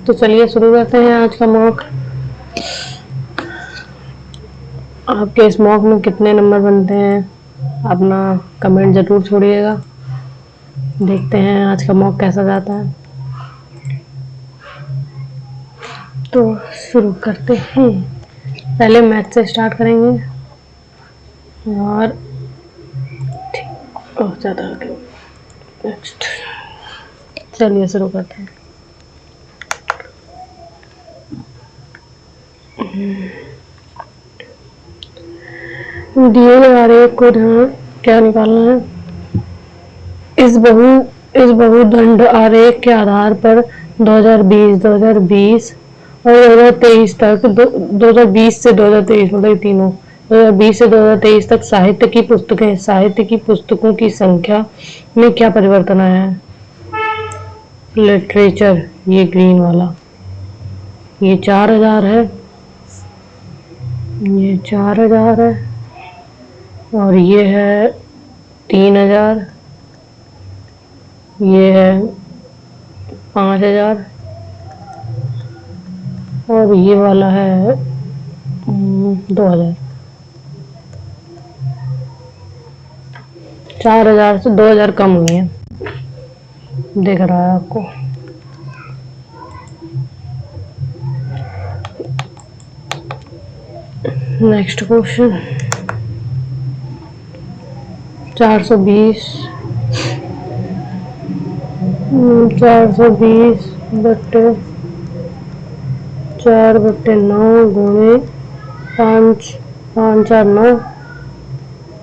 तो चलिए शुरू करते हैं आज का मॉक। आपके इस मॉक में कितने नंबर बनते हैं अपना कमेंट ज़रूर छोड़िएगा। देखते हैं आज का मॉक कैसा जाता है। तो शुरू करते हैं। पहले मैथ से स्टार्ट करेंगे और ज़्यादा आगे नेक्स्ट। चलिए शुरू करते हैं। दिए गए आरेख को क्या निकालना है। इस बहुदंड आरेख के आधार पर 2020 और 2023 तक 2020 से 2023 मतलब तीनों 2020 से 2023 तक साहित्य की पुस्तकों की संख्या में क्या परिवर्तन आया है। लिटरेचर ये ग्रीन वाला ये 4000 है, ये 4000 है और ये है 3000, ये है 5000 और ये वाला है 2000। 4000 से 2000 कम हुई है, दिख रहा है आपको। नेक्स्ट क्वेश्चन 420 बट्टे 4/9 गुणे 5 5 4 9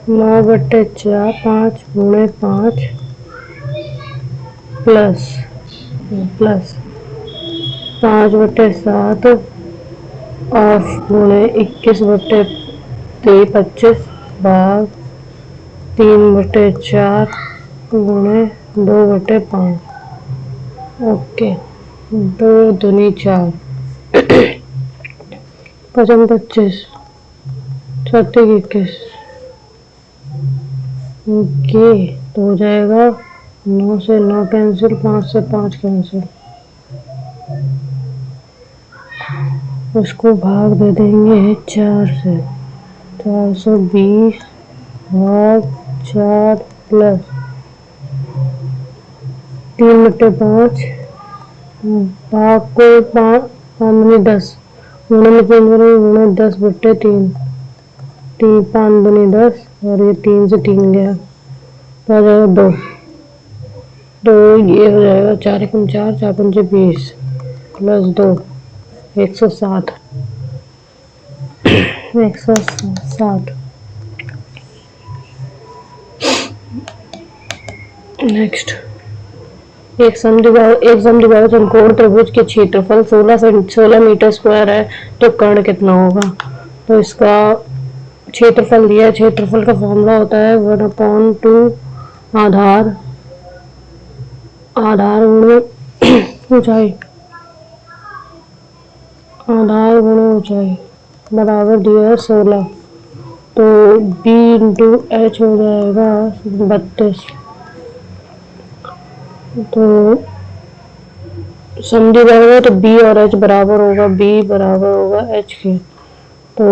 9/4 5 गुणे 5 प्लस 5/7 और गुणे 21/25 भाग 3/4 गुणे 2/5। ओके 2 दूनी 4 5 25 7 21। ओके तो हो जाएगा 9 से 9 कैंसिल, 5 से 5 कैंसिल। उसको भाग दे देंगे 4 से। 420 भाग 4 प्लस 3/5 भाग को 5 10 गुणे में 3 गुणे 10/3 5 दूनी 10 और ये 3 से 3 गया तो आ जाएगा 2। तो ये हो जाएगा 4 × 4 4 × 20 प्लस 2 160। नेक्स्ट एक समद्विबाहु चौकोर त्रिभुज के क्षेत्रफल 16 मीटर स्क्वायर है तो कर्ण कितना होगा। तो इसका क्षेत्रफल दिया है। क्षेत्रफल का फॉर्मूला होता है 1/2 आधार गुणे ऊंचाई बराबर दिया है 16। तो b × h हो जाएगा 32। तो समद्विबाहु है तो b और h बराबर होगा, b बराबर होगा h के। तो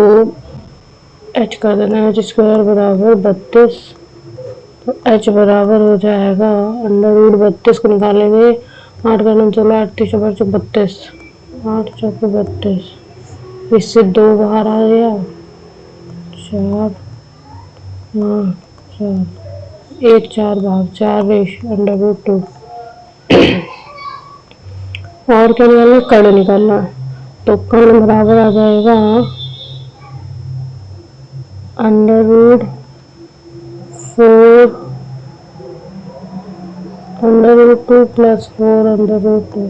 h कर देना h² बराबर 32। तो h बराबर हो जाएगा √32 को निकालेंगे 8 का 9 16 8 3 32 8 4 32। इससे 2 बाहर आ गया 4 1 4 भाग 4 √2। और क्या निकालना, कर्ण निकालना। तो कर्ण बराबर आ जाएगा √4 √2 प्लस 4 √2।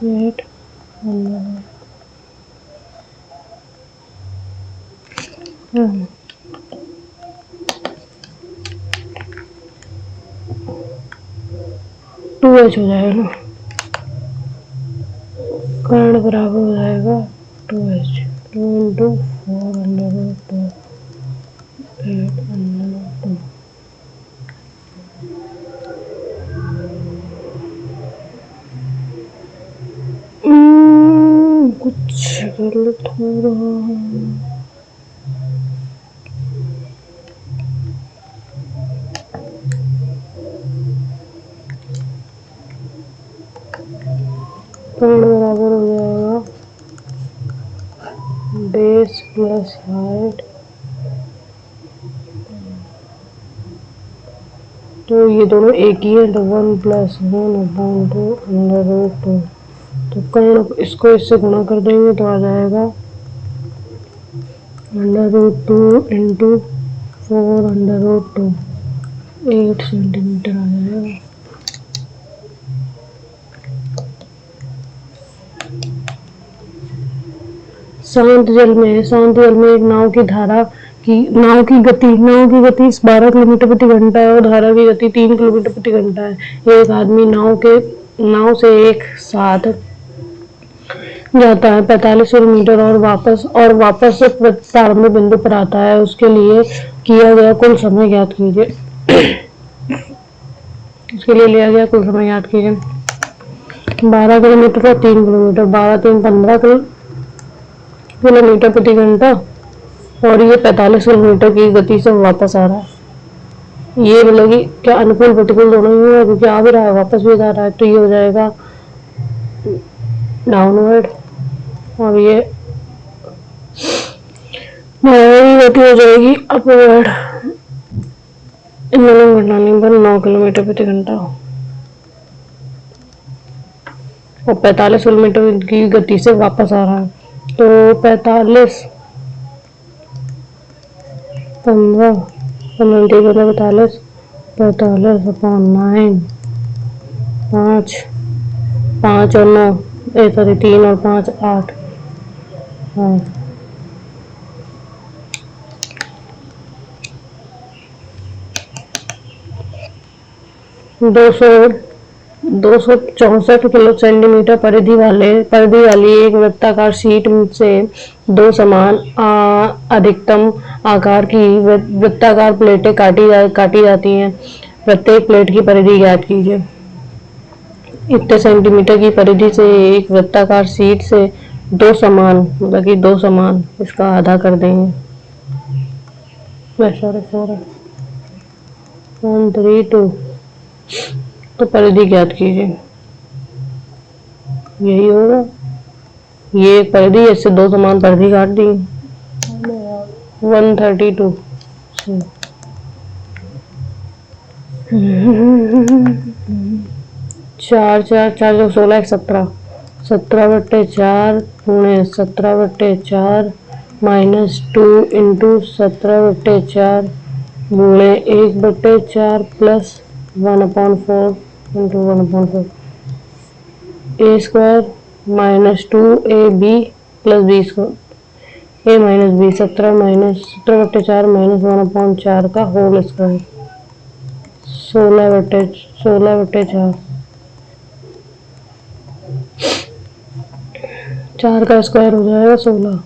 वेट 2h हो जाएगा ना। कर्ण बराबर हो जाएगा 2h 2 × 4 √2 कुछ गलत हो रहा है। बराबर हो जाएगा बेस प्लस हाइट, तो ये दोनों एक ही है, तो 1+1/2 √2। तो कर्ण इसको इससे गुणा कर देंगे तो आ जाएगा √2 इंटू 4√2, 8 सेंटीमीटर आ जाएगा। शांत जल में एक नाव की धारा नाव की गति 12 किलोमीटर प्रति घंटा है और धारा की गति 3 किलोमीटर प्रति घंटा है। एक आदमी नाव से एक साथ जाता है 45 किलोमीटर और वापस प्रारंभिक बिंदु पर आता है। उसके लिए किया गया कुल समय ज्ञात कीजिए। उसके लिए लिया गया कुल समय ज्ञात कीजिए। 12 किलोमीटर और 3 किलोमीटर, 12×3 = 15 किलोमीटर प्रति घंटा, और ये 45 किलोमीटर की गति से वापस आ रहा है। ये मतलब कि क्या अनुकूल प्रतिकूल दोनों ही है, क्योंकि आ भी रहा है वापस भी जा रहा है, तो ये हो जाएगा डाउनवर्ड, और ये गति हो जाएगी अपवर्ड। इन दोनों घटनाओं पर 9 किलोमीटर प्रति घंटा और 45 किलोमीटर की गति से वापस आ रहा है। तो 45 15 45 45/9, 5 और 9 सॉरी 3 और 5 8, हाँ 264 किलो सेंटीमीटर परिधि वाली एक वृत्ताकार शीट से दो समान अधिकतम आकार की वृत्ताकार प्लेटें काटी जाती हैं। प्रत्येक प्लेट की परिधि ज्ञात कीजिए। इतने सेंटीमीटर की परिधि से एक वृत्ताकार शीट से दो समान इसका आधा कर देंगे। 132 तो परिधि ज्ञात कीजिए। यही होगा, ये एक परिधि, इससे दो समान परिधि काट दी। 132 4 4 4 जो 16 17 17/4 गुणे 17/4 -2 इंटू 17/4 गुणे 1/4 plus 1/4 into 1/4 a square -2ab plus b square a minus b 17/4 -1/4 का होल स्क्वायर 16/4 4 का स्क्वायर हो जाएगा 16,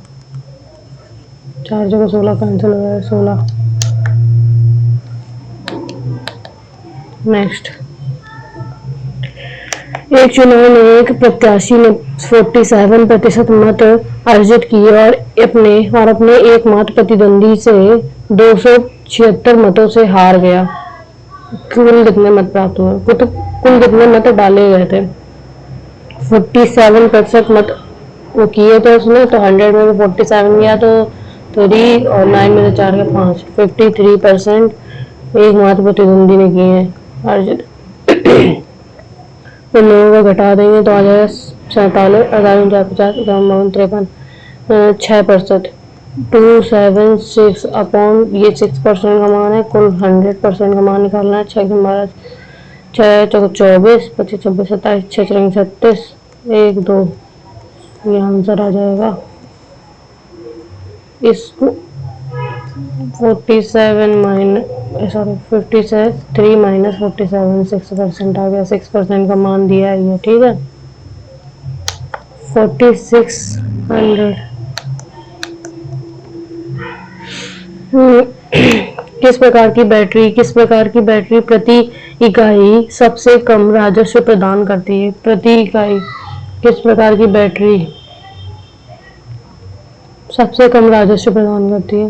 4 जगह 16 कैंसिल हो जाएगा 16। नेक्स्ट, एक चुनाव में एक प्रत्याशी ने 47% मत अर्जित किए और अपने एकमात्र प्रतिद्वंदी से 276 मतों से हार गया। कुल कितने मत प्राप्त हुए? कुल कितने मत डाले गए थे? 47% मत वो किए थे उसने, तो 100 में 47 गया तो 3 और 9 में से 4 के 5, 53% एकमात्र प्रतिद्वंदी ने किए हैं अर्जित। उन लोगों को घटा देंगे तो आ जाएगा 47, 48, 50, 6%। 276 अपॉन ये 6% का मान है, कुल 100% का मान निकालना है। 6 चौको 24, 25 26 27, 6 36, 1 2, ये आंसर आ जाएगा। इसको 47 53 - 47 6% आ गया, 6% का मान दिया है ये, ठीक है। 4600 किस प्रकार की बैटरी प्रति इकाई सबसे कम राजस्व प्रदान करती है? प्रति इकाई किस प्रकार की बैटरी सबसे कम राजस्व प्रदान करती है?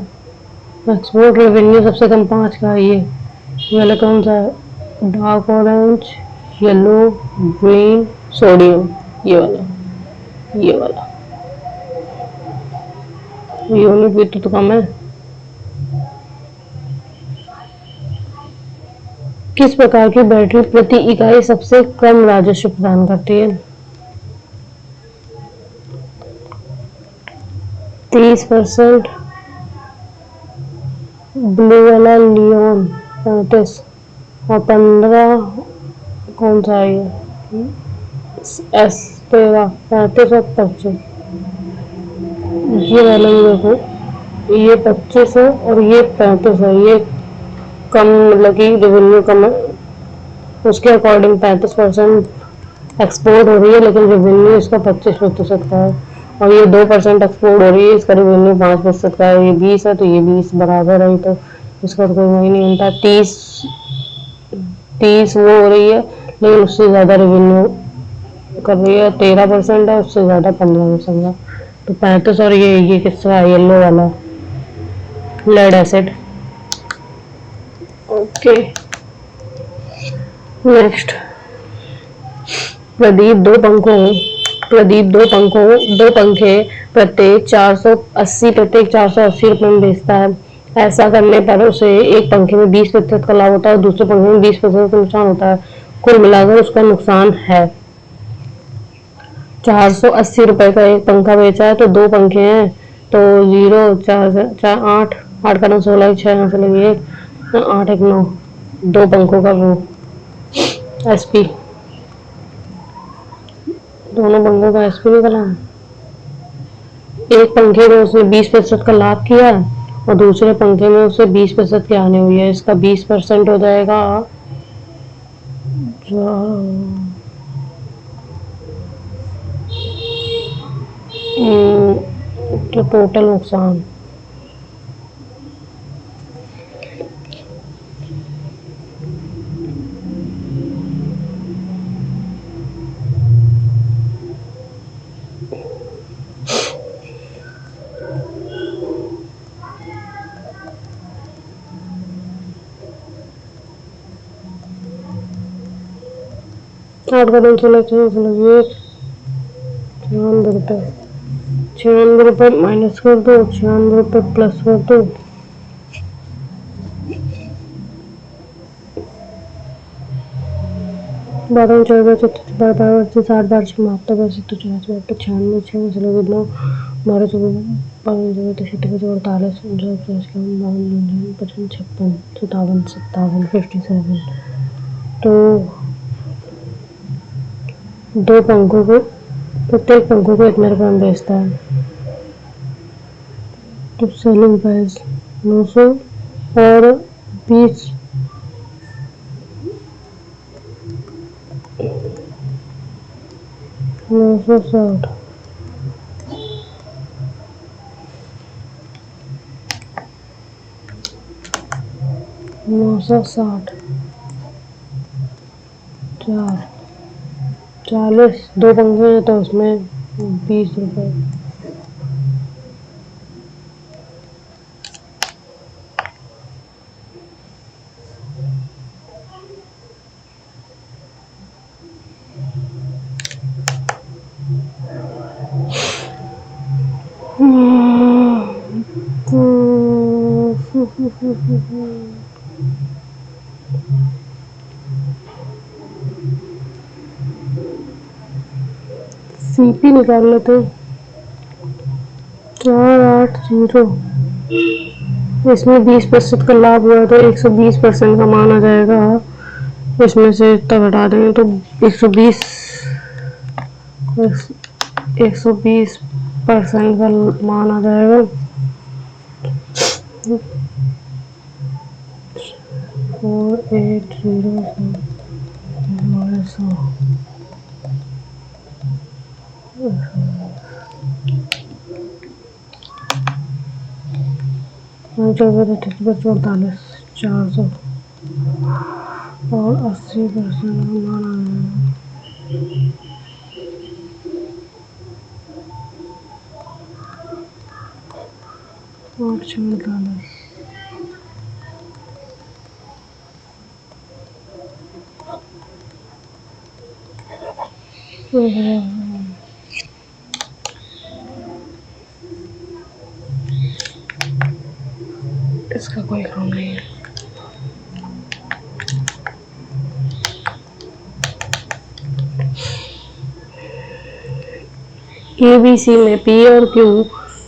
एक्सपोर्ट रेवेन्यू सबसे कम 5 का है ये वाला कौन सा है? Dark orange, yellow, green, sodium, ये वाला यूनिट भी तो कम है। किस प्रकार की बैटरी प्रति इकाई सबसे कम राजस्व प्रदान करती है? 30%, ब्लू वाला लियोन 35 और 15 कौन सा है ये? एस 13 35 और 25। ये वाला भी देखो, ये 25 है और ये 35 है। ये कम मतलब कि रेवेन्यू कम है, उसके अकॉर्डिंग 35% एक्सपोर्ट हो रही है, लेकिन रेवेन्यू इसका 25% का है। और ये 2% एक्सपोर्ट हो रही है, इसका रेवेन्यू 5% का है। ये 20 है तो ये 20 बराबर है, तो इसका तो कोई वही नहीं बनता। 30 वो हो रही है, लेकिन उससे ज़्यादा रेवेन्यू कर रही है। 13% है, उससे ज़्यादा 15% है। तो 35 और ये किसका है? येलो वाला lead acid. Okay, next. Pradeep दो पंखों दो पंखे प्रत्येक 480 रुपए में बेचता है। ऐसा करने पर उसे एक पंखे में 20% का लाभ होता है और दूसरे पंखे में 20% का नुकसान होता है। कुल मिलाकर उसका नुकसान है। 480 रुपए का एक पंखा बेचा है, तो दो पंखे हैं, तो 0 4 8 8 का 9 16 6 9 16 1 8 1 9 दो पंखों का वो एसपी, दोनों पंखों का एसपी निकला। एक पंखे में उसने 20% का लाभ किया और दूसरे पंखे में उसे 20% की हानि हुई है। इसका 20% हो जाएगा तो टोटल नुकसान। आठ का 96 96 96 माइनस कर दो, 96 प्लस कर दो। 12 14 17 18 60 12 72 62 64 96 96 9 12 14 15 48 55 57 57 तो दो पंखों को प्रत्येक पंखों को इतने रुपए में बेचता है। तो सेलिंग प्राइस 900 और 20 960 960 40 दो पंखे हैं तो उसमें 20 रुपए। सीपी निकाल लेते 480। इसमें 20% का लाभ हुआ तो 120% का मान आ जाएगा। इसमें से इतना घटा देंगे तो 120 120% का मान आ जाएगा। 4807 48 48 400 और 80% इसका कोई काम नहीं है। ABC में P और Q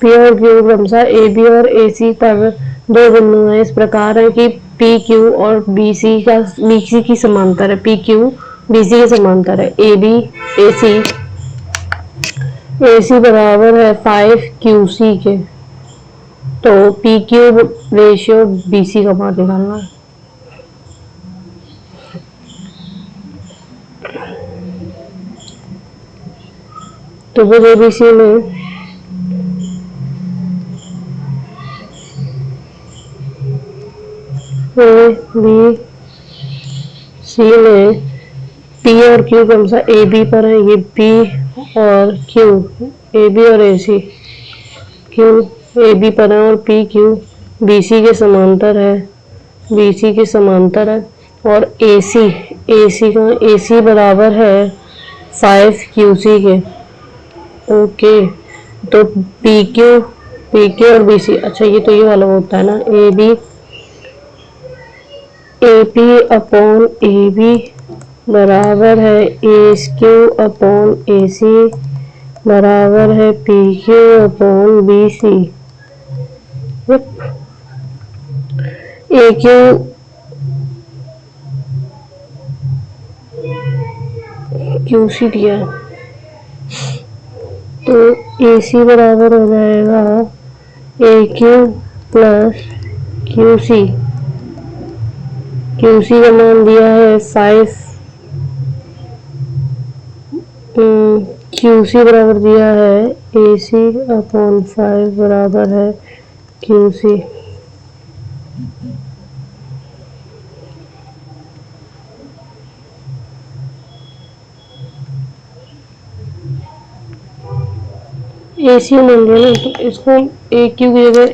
क्रमशः AB और AC पर दो बिंदु हैं। इस प्रकार है कि PQ और BC की समांतर है। PQ BC की समांतर है। AC बराबर है 5QC के। तो PQ रेशियो BC का मान निकालना है। तो वो ABC में ABC में P और Q क्रमशः AB पर है। ये P और Q AB और AC Q AB पर है और PQ BC के समांतर है। BC के समांतर है और AC बराबर है 5QC के। ओके, तो PQ और BC, अच्छा ये तो ये वाला होता है ना, AP अपॉन AB बराबर है AQ अपॉन AC बराबर है PQ upon BC। AQ QC दिया है तो AC बराबर हो जाएगा AQ प्लस QC। QC का मान दिया है 5, QC बराबर दिया है AC अपॉन 5 बराबर है QC। AC मान लिया ना, तो इसको AQ की जगह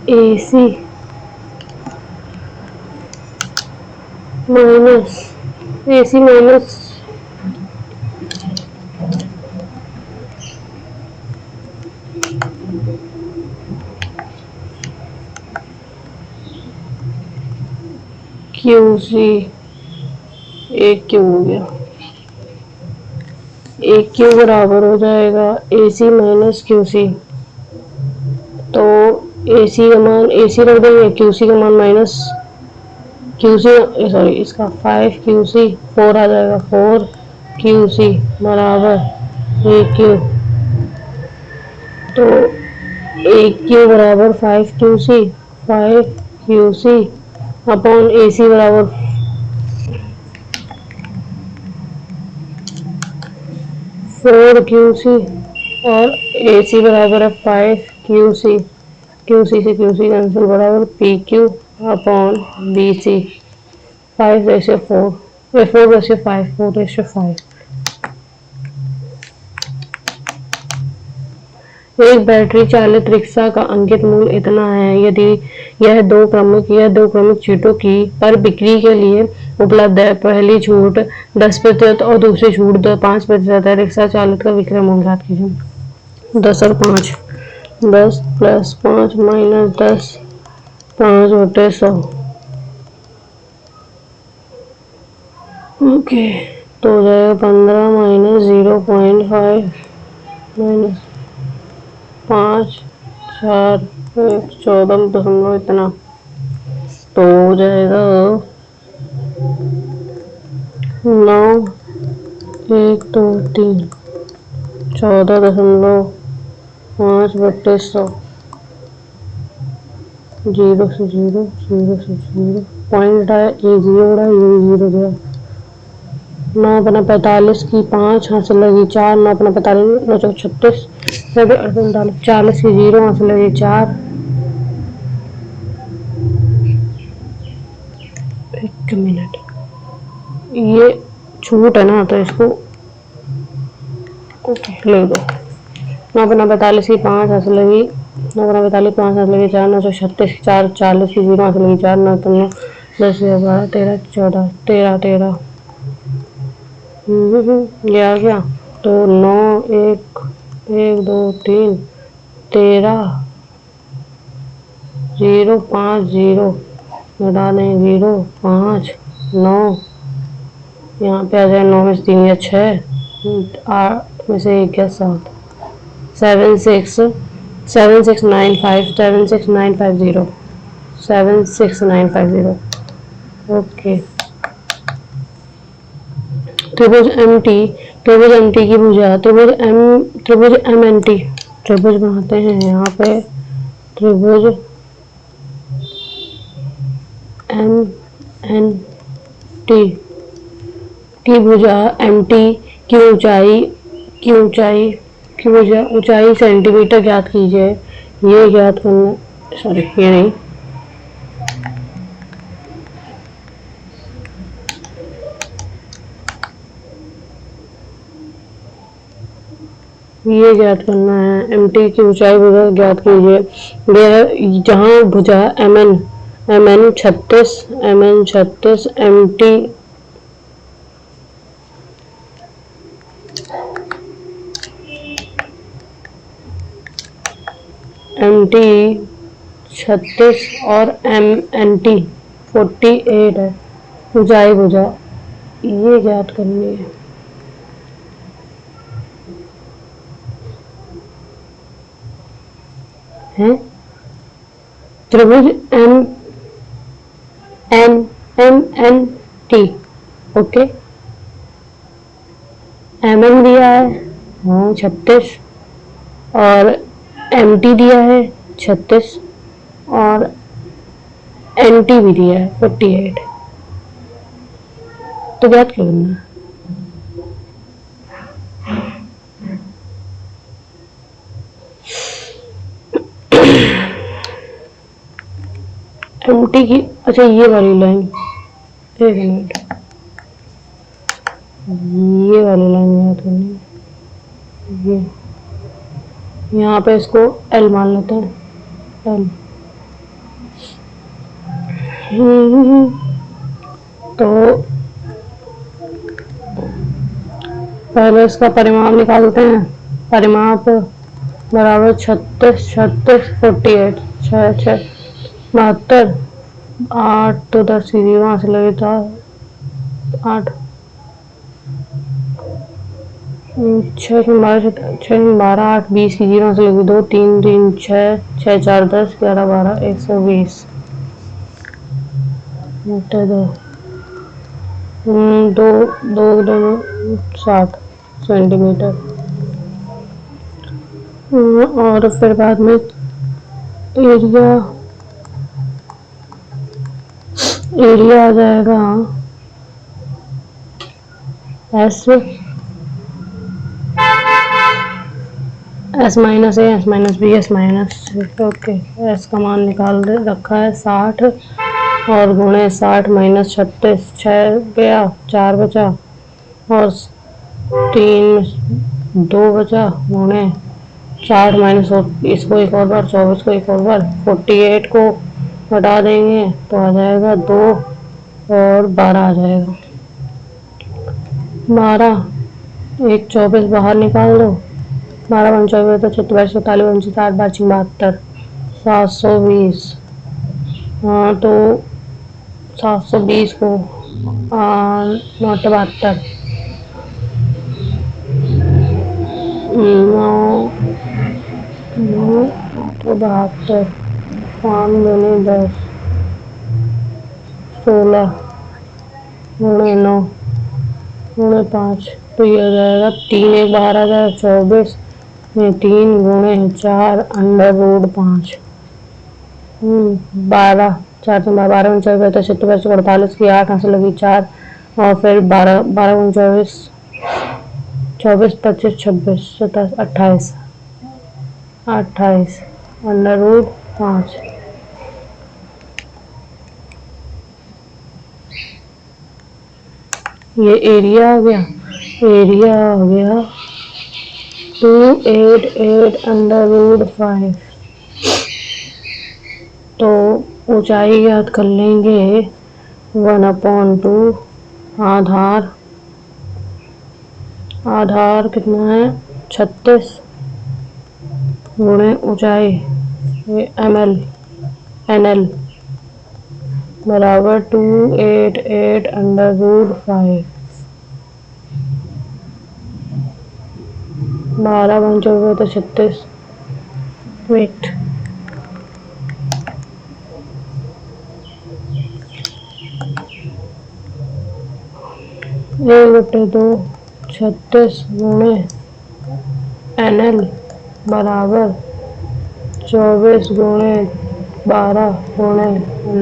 AC माइनस QC AQ हो गया। AQ बराबर हो जाएगा AC माइनस QC। तो AC का मान AC रख देंगे, QC का मान माइनस सॉरी इसका 5QC 4 आ जाएगा। 4QC बराबर AQ। तो AQ बराबर 5QC अपॉन AC बराबर 4QC और AC बराबर है 5QC। QC से QC कैंसिल बराबर PQ अपॉन BC। 5/4 4/5 4/5। एक बैटरी चालित रिक्शा का अंकित मूल्य इतना है यदि यह दो क्रमिक छूटों की पर बिक्री के लिए उपलब्ध है। पहली छूट 10% और दूसरी छूट 5% है। रिक्शा चालित का विक्रय मूल्य ज्ञात कीजिए। 10 और 5, 10 प्लस 5 माइनस 10, 5/100। ओके, तो हो जाएगा 15 माइनस 0.5 माइनस 5 4 14 दशमलव इतना, तो हो जाएगा 9 1 2 3 14.5/100। 0 से 0 0 से 0 पॉइंट आया, ये 0 उड़ा, ये 0 गया। 9 अपना 45 की 5 हाथ से लगी 4, 9 अपना 45, 9 चौक 36, 40 की 0 हाथ से लगी 4। एक मिनट, ये छूट है ना तो इसको ओके ले दो। 9 अपना 45 की 5 हाथ से लगी 9 अपना 45 5 हाथ से लगी 4, 9 चौक 36, 4 40 की 0 हाथ से लगी 4, 9 3 10 12 13 14 13 13। ये आ गया तो 9 1 1 2 3 13 0 5 0 घटा दें 0 5 9, यहाँ पे आ जाए 9 में से 3 या 6, 8 में से 1 या 7, 7 6 7 6 9 5 7 6 9 5 0 7 6 9 5 0। ओके, त्रिभुज एम टी, त्रिभुज एम टी की भुजा, त्रिभुज एम एन टी, त्रिभुज बनाते हैं यहाँ पे। त्रिभुज एम एन टी की भुजा एम टी की ऊंचाई की भुजा ऊंचाई सेंटीमीटर ज्ञात कीजिए। ये ज्ञात करना, सॉरी ये नहीं, ये ज्ञात करना है। एम टी की ऊंचाई भुजा ज्ञात कीजिए। यह जहाँ भुजा M N 36 M T M T 36 और एम एन टी 48 है। ऊंचाई भुजा ये ज्ञात करनी है। त्रिभुज M N T, okay, M N दिया है हाँ 36 और एम टी दिया है 36 और एन टी भी दिया है 48, तो ज्ञात करना है। एम टी की, अच्छा ये वाली लाइन, एक मिनट, ये वाली लाइन याद करनी है। ये यहाँ पे इसको एल मान लेते हैं, एल। तो पहले इसका परिमाप निकालते हैं। परिमाप बराबर 36 36 48 6 6 72, 8 तो 10 की 0 वहाँ से लगे था 8, 6 12 8 20 की 0 से लगी 2 3 3 6 6 4 10 11 12 120 दो 2 60 सेंटीमीटर। और फिर बाद में एरिया आ जाएगा S minus A S minus B S minus, okay. S का मान निकाल दे रखा है 60 और गुणे 60 माइनस 36, 6 गया 4 बचा और 3 2 बचा गुणे 60 माइनस इसको एक और बार 24 को एक और बार 48 को हटा देंगे तो आ जाएगा 2 और 12 आ जाएगा 12, एक 24 बाहर निकाल दो, 12 वन 24 तो 27 47 59 8 72 720। हाँ तो 720 को 972 972 5 दूनी 10 16 गुणे 9 गुणे 5, तो ये आ जाएगा 3 एक बाहर आ जाएगा 24 में 3 गुणे 4 अंडर रूट 5, 12 4 से 12 49 47 48 की 8 हाथ से लगी 4 और फिर 12 12 24 25 26 27 28 28 √5। ये एरिया आ गया। एरिया आ गया 288 √5। तो ऊंचाई याद कर लेंगे 1/2। आधार आधार कितना है 36 गुणे ऊंचाई NL बराबर 288 √5। 12 बन चुके तो 36। वेट 1/2 36 गुणे NL बराबर 24 गुणे 12 गुणे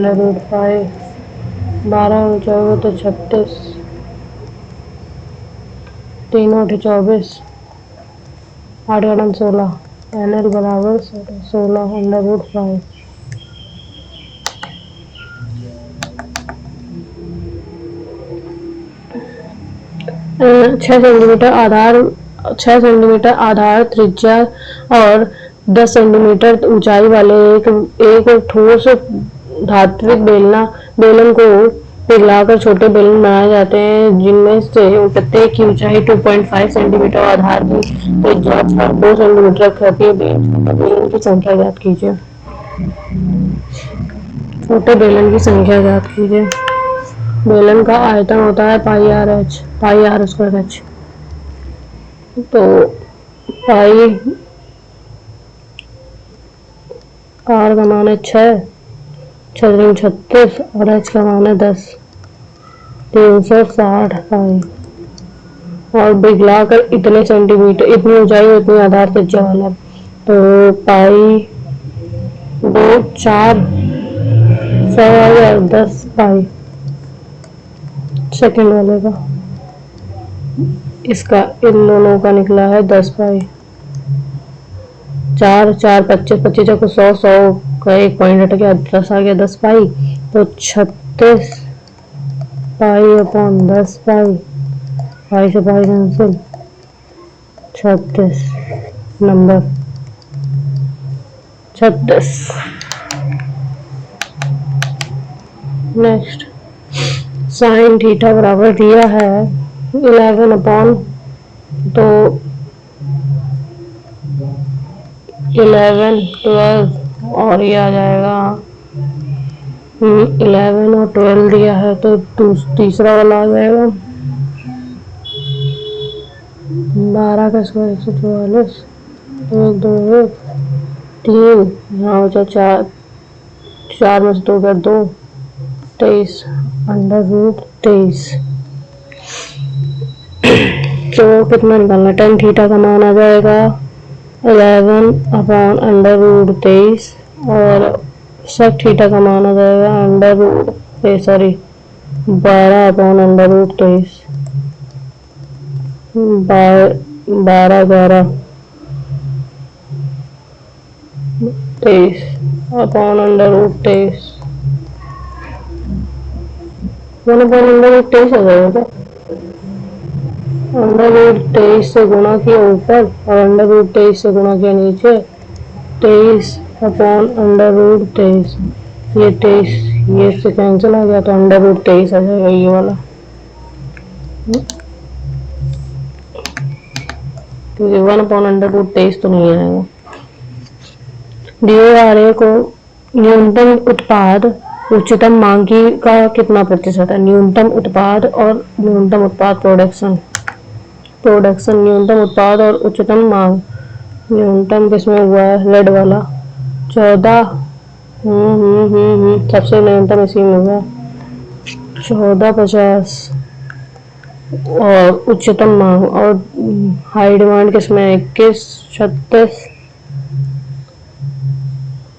√5। 12 में 24 तो 36। 3 8 24 8 8 16। NL बराबर 16 √5। 6 सेंटीमीटर आधार त्रिज्या और 10 सेंटीमीटर ऊंचाई वाले एक ठोस धात्विक बेलन को पिघलाकर छोटे बेलन बनाए जाते हैं, जिनमें से प्रत्येक की ऊंचाई 2.5 सेंटीमीटर और आधार की त्रिज्या 2 सेंटीमीटर रखी है। बेलन की संख्या ज्ञात कीजिए। छोटे बेलन की संख्या ज्ञात कीजिए। बेलन का आयतन होता है पाई आर स्क्वायर एच। तो पाई आर का मान है 6 36 और एच का मान है 10 360 पाई। और पिघलाकर इतने सेंटीमीटर इतनी ऊंचाई उतनी आधार त्रिज्या वाला। तो पाई 2 4 100 10 पाई सेकंड वाले का। इसका इन दोनों का निकला है 10 पाई। 4 4 25 25 को 100 100 का एक पॉइंट हट गया 10 आ गया 10 पाई। तो 36 पाई अपॉन 10 पाई। पाई से pi cancel 36 number 36। Next sine theta बराबर दिया है 11 अपॉन तो 11 12 और ये आ जाएगा 11 और 12 दिया है तो तीसरा वाला आ जाएगा 12 का स्क्वायर 144। 1 2 1 3 यहाँ हो जाए 4 4 में से 2 गया 2 23 √23। तो कितना निकालना 10 थीटा का मान आ जाएगा 11 अपॉन √23 और सेक थीटा का मान आ जाएगा 12 अपॉन √23 12 11 23 अपॉन √23 1 अपॉन √23 आ जाएगा। √23 से गुणा किया ऊपर और √23 से गुणा किया नीचे 23 अपॉन √23। ये 23 ये से कैंसिल आ गया तो √23 आ जाएगा ये वाला। क्योंकि 1 अपॉन √23 तो नहीं आएगा। दिए आरे को न्यूनतम उत्पाद उच्चतम मांग की का कितना प्रतिशत है। न्यूनतम उत्पाद और न्यूनतम उत्पाद प्रोडक्शन न्यूनतम उत्पाद और उच्चतम मांग। न्यूनतम किसमें हुआ है रेड वाला 14। सबसे न्यूनतम इसी में हुआ 1450 और उच्चतम मांग और हाई डिमांड किसमें 21 36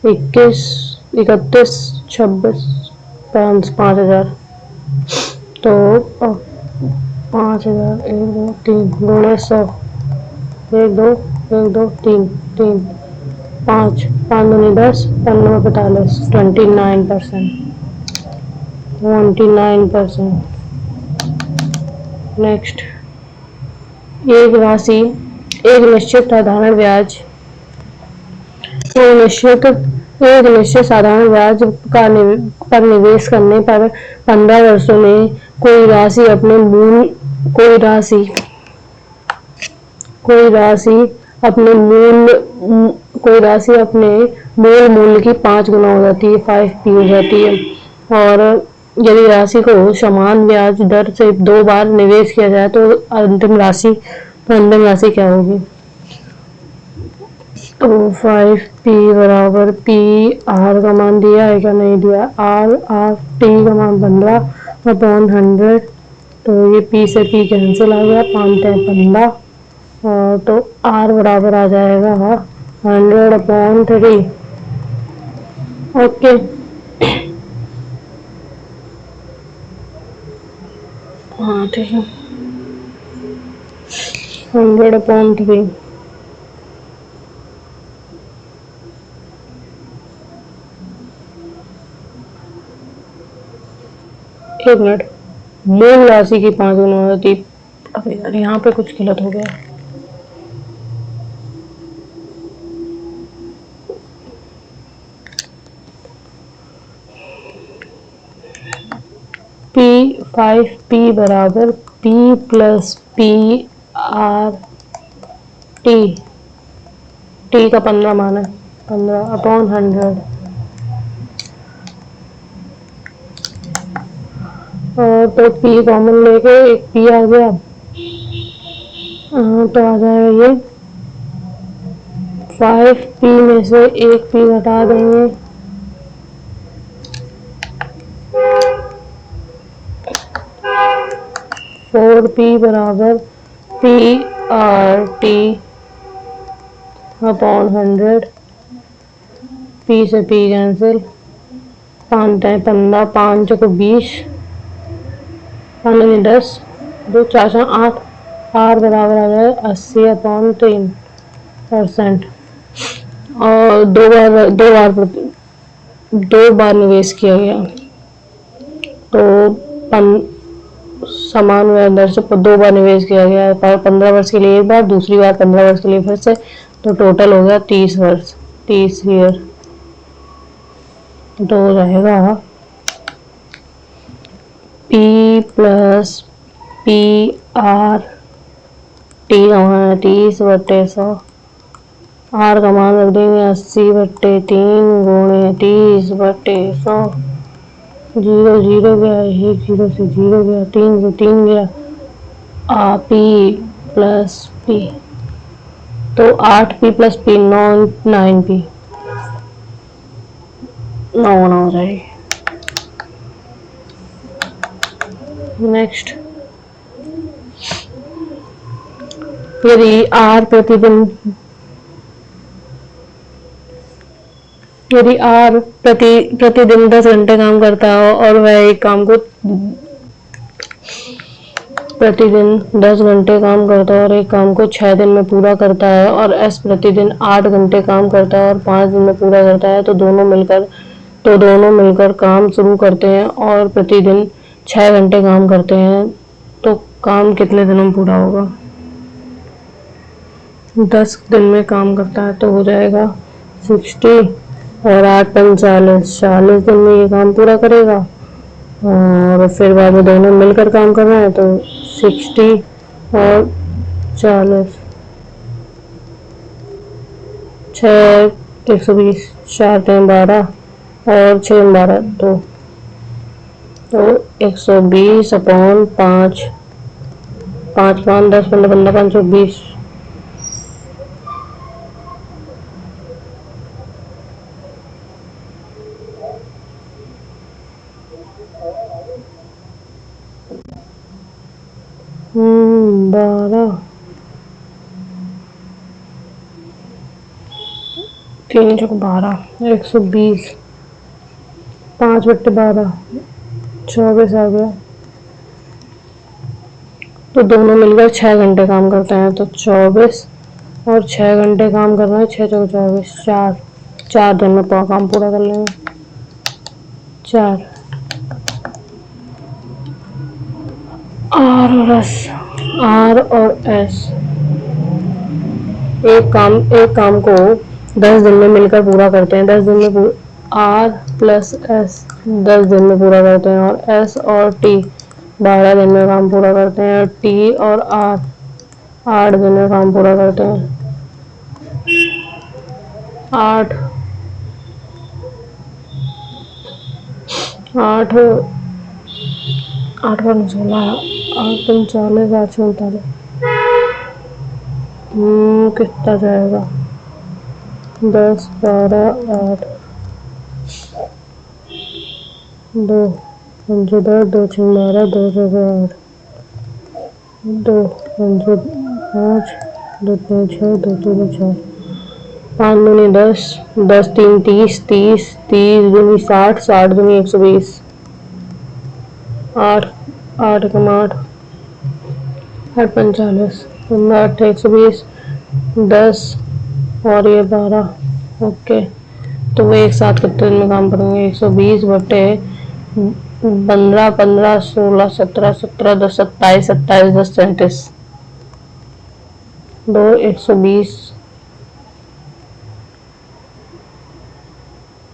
21 31 26 5000। तो 5000, 1 2 3 गुणे 100, 1 2 1 2 3 3 5 5 दूनी 10, 15 45, 29%, 29%। नेक्स्ट, एक राशि, एक निश्चित साधारण ब्याज, एक निश्चित साधारण ब्याज पर निवेश करने पर 15 वर्षों में कोई राशि अपने मूल कोई राशि अपने मूल कोई राशि अपने मूल मूल्य की 5 गुना हो जाती है, 5p हो जाती है। और यदि राशि को समान ब्याज दर से 2 बार निवेश किया जाए तो अंतिम राशि क्या होगी? तो 5p बराबर p, r का मान दिया है क्या? नहीं दिया। r t का मान 15/100, तो ये p से p कैंसिल आ गया, 5×15, और तो r बराबर आ जाएगा 100/3। ओके, हाँ ठीक है, 100/3। एक मिनट, मूल राशि की 5 गुना हो जाती। अबे यार यहाँ पे कुछ गलत हो गया। P 5p बराबर p plus p r t का 15 मान है, 15/100। और तो p कॉमन लेके एक p आ गया, तो आ जाएगा ये 5p में से एक p घटा देंगे, 4p बराबर p r t upon 100, p से p कैंसिल, 5×15, 5 को 20, 5 10, 2 4 8, r बराबर आ जाए 80/3%। और दो बार निवेश किया गया, तो समान ब्याज दर से 2 बार निवेश किया गया, 15 वर्ष के लिए एक बार, दूसरी बार 15 वर्ष के लिए फिर से, तो टोटल हो गया 30 वर्ष, 30 ईयर। तो हो जाएगा p plus p r t का मान है 30/100, r का मान रख देंगे 80/3 गुणे 30/100, 0 0 गया, 1 0 से 0 गया, 3 से 3 गया, p प्लस p, तो 8p प्लस p 9p, 9 हो जाएगी। नेक्स्ट, यदि r प्रतिदिन 10 घंटे काम करता है और वह एक काम को प्रतिदिन 10 घंटे काम करता है और एक काम को 6 दिन में पूरा करता है, और s प्रतिदिन 8 घंटे काम करता है और 5 दिन में पूरा करता है, तो दोनों मिलकर काम शुरू करते हैं और प्रतिदिन 6 घंटे काम करते हैं, तो काम कितने दिनों में पूरा होगा? 10 दिन में काम करता है तो हो जाएगा 60, और 8×5 = 40 दिन में ये काम पूरा करेगा, और फिर बाद में दोनों मिलकर काम कर रहे हैं, तो 60 और 40, 6 120, 4×12 और 6×12, तो 120/5, 5 5 10 15 15 520। बारह, 3×12, 120, 5/12, 24 आ गया, तो दोनों मिलकर 6 घंटे काम करते हैं। तो 24 और 6 घंटे काम कर रहे हैं, 6 × 24, 4 दिन में काम पूरा कर लेंगे। 4 आर और एस एक काम को 10 दिन में मिलकर पूरा करते हैं। 10 दिन में आर प्लस एस 10 दिन में पूरा करते हैं, और एस और टी 12 दिन में काम पूरा करते हैं। टी और आर 8 दिन में काम पूरा करते हैं। 8 8 8 × 16 8 × 40 8 × 39 कितना जाएगा? 10 12 8 2 5 10 2 6 12 2 6 8 2 5 5 2 3 6 2 3 6 5 दूनी 10 10 3 30 30 30 दूनी 60 60 दूनी 120 8 8 × 8 8 × 45 8 120 10 और ये 12। ओके, तो वो एक साथ कितने दिन में काम करेंगे? 120 बटे 15 15 16 17 17 10 27 27 10 37 2 120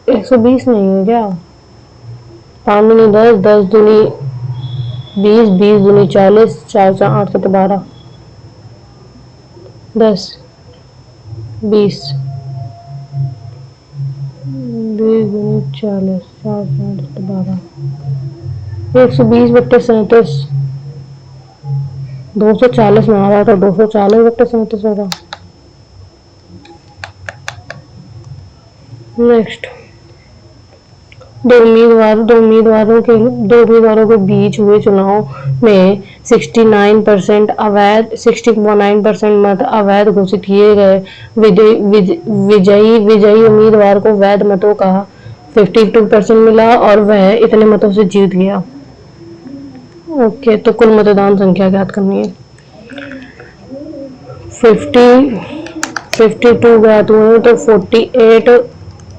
120 नहीं है क्या? 5 दूनी 10 10 दूनी 20 20 दूनी 40 4 4 8 7 12 10 20 20 दूनी 40 4 4 8 12 120 बटे 37 240 में आ रहा था, 240 बटे 37 होगा। नेक्स्ट, दो उम्मीदवारों के बीच हुए चुनाव में 69% अवैध 69% मत अवैध घोषित किए गए। विजयी उम्मीदवार को वैध मतों का 52% मिला और वह इतने मतों से जीत गया। ओके, तो कुल मतदान संख्या ज्ञात करनी है। 52 ज्ञात हुए तो 48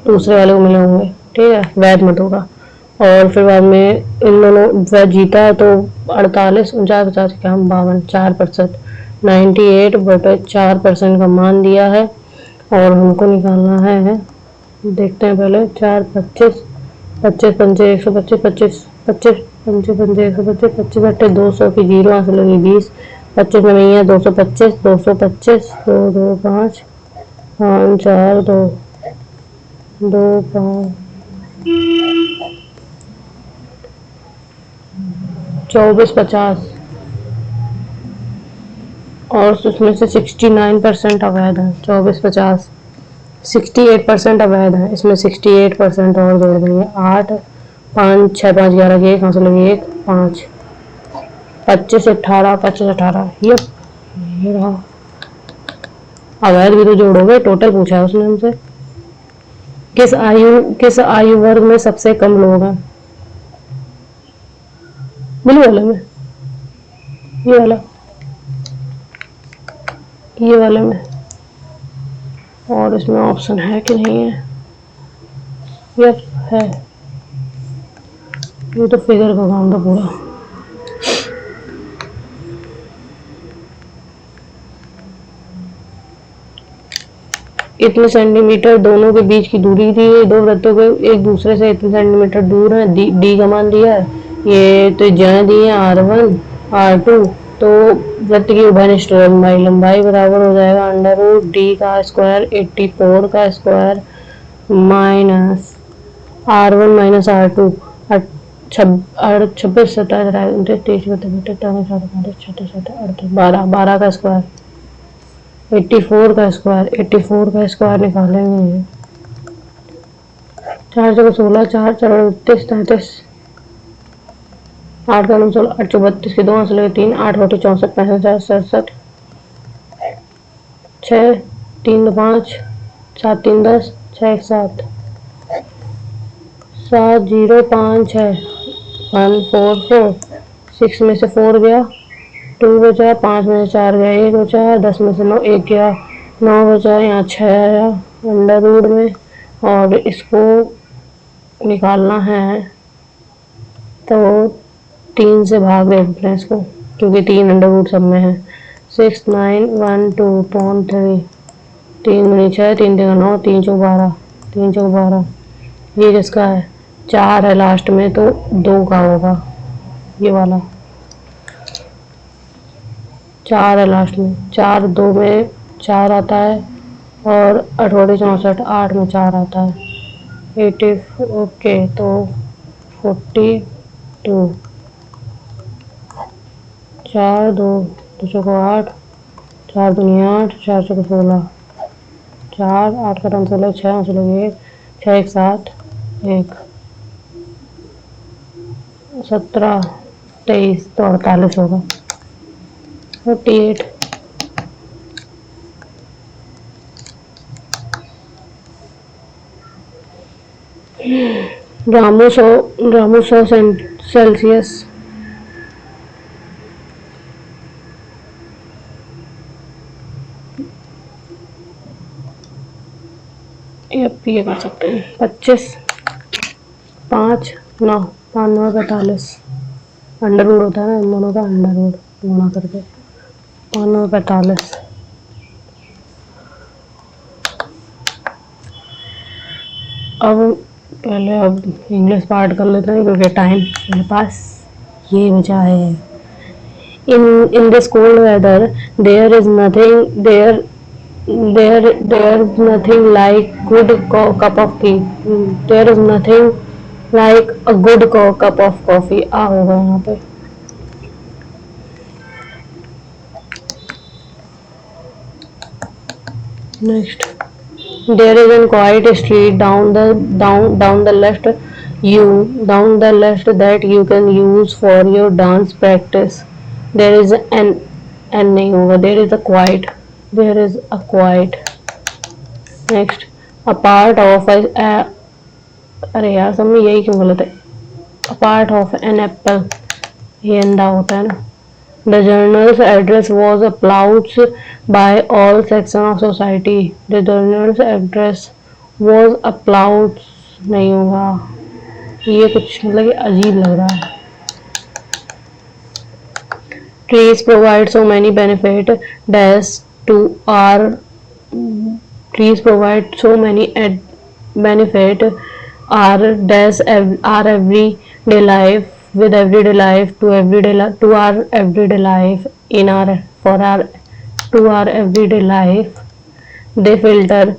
दूसरे वाले को मिले होंगे, ठीक है, वैध मतों का। और फिर बाद में इन दोनों वह जीता तो 48 49 50 51 52 4%। 98 बटे 4% का मान दिया है और हमको निकालना है। देखते हैं पहले 4 25 25 पंजे 125 25 25 पंजे पंजे 125 25 बटे 200 की 0 हासिल होगी 20 25 में नहीं है 225 225 2 2 5 5 4 2 2 5 24 50 और उसमें से 69% अवैध है। 24 50 68% अवैध है, इसमें 68% और जोड़ देंगे। 8 5 6 5 11 की 1 हासिल होगी 1 5 25 18 25 18 ये रहा। अवैध भी तो जोड़ोगे, टोटल पूछा है उसने हमसे। किस आयु वर्ग में सबसे कम लोग हैं? ब्लू वाले में, ये वाले में। और इसमें ऑप्शन है कि नहीं है? यस है। ये तो फिगर का काम था पूरा। इतने सेंटीमीटर दोनों के बीच की दूरी थी। दो वृत्तों के एक दूसरे से इतने सेंटीमीटर दूर है। डी का मान दिया है, ये तो ज्यादा दी है R1 R2। तो वृत्त की उभयनिष्ठ लंबाई बराबर हो जाएगा √D का स्क्वायर 84 का square minus R1 minus R2 26 27 23 12 का स्क्वायर 84 का स्क्वायर निकालेंगे। 4 जगह 16 4 4 32 33 8 का 16 8 32 के 2 हासिल 3 8 बटे 64 65 67 6 3 5 7 3 10 6 7 7 0 5 6 1 4 4 6 में से 4 गया 2 बचा, 5 में से 4 गया, 1 बचा, 10 में से 9 1 गया, 9 बचा, यहाँ 6 आया अंडर रूट में, और इसको निकालना है तो 3 से भाग देते हैं इसको, क्योंकि 3 अंडर रूट सब में है। 6 9 1 2.3, 3 दूनी 6, 3 तिया 9, 3 चौक 12, 3 चौक 12। ये किसका है? 4 है लास्ट में, तो 2 का होगा ये वाला। 4 है लास्ट में, 4 2 में 4 आता है, और 8 64 8 में 4 आता है, 80। ओके, तो 42, 4 2 2 चौको 8, 4 दूनी 8, 4 चौको 16, 4 8 का 16, 6 1, 6 1 7 1, 17 23, तो 48 होगा। 48। रामू 100 सेल्सियस। ये कर सकते हैं। 25 5 9 5 9 45, अंडर रूट होता है ना इन दोनों का, अंडर रूट गुणा करके 5 9 45। अब इंग्लिश पार्ट कर लेते हैं क्योंकि टाइम मेरे पास ये बचा है। In this cold weather, there is nothing there's nothing like good cup of tea. There is nothing like a good cup of coffee. आ होगा यहाँ पे। Next, there is a quiet street down the left that you can use for your dance practice. There is an नहीं होगा, there is a quiet. Next, a part of अरे यार सब में यही क्यों गलत है? A part of an apple, ये अंडा होता है ना। The journal's address was applauded by all sections of society. The journal's address was applauded नहीं होगा, ये कुछ मतलब अजीब लग रहा है। Trees provide so many benefit dash to our trees provide so many benefit our dash our everyday life with everyday life to our everyday life in our for our to our everyday life. They filter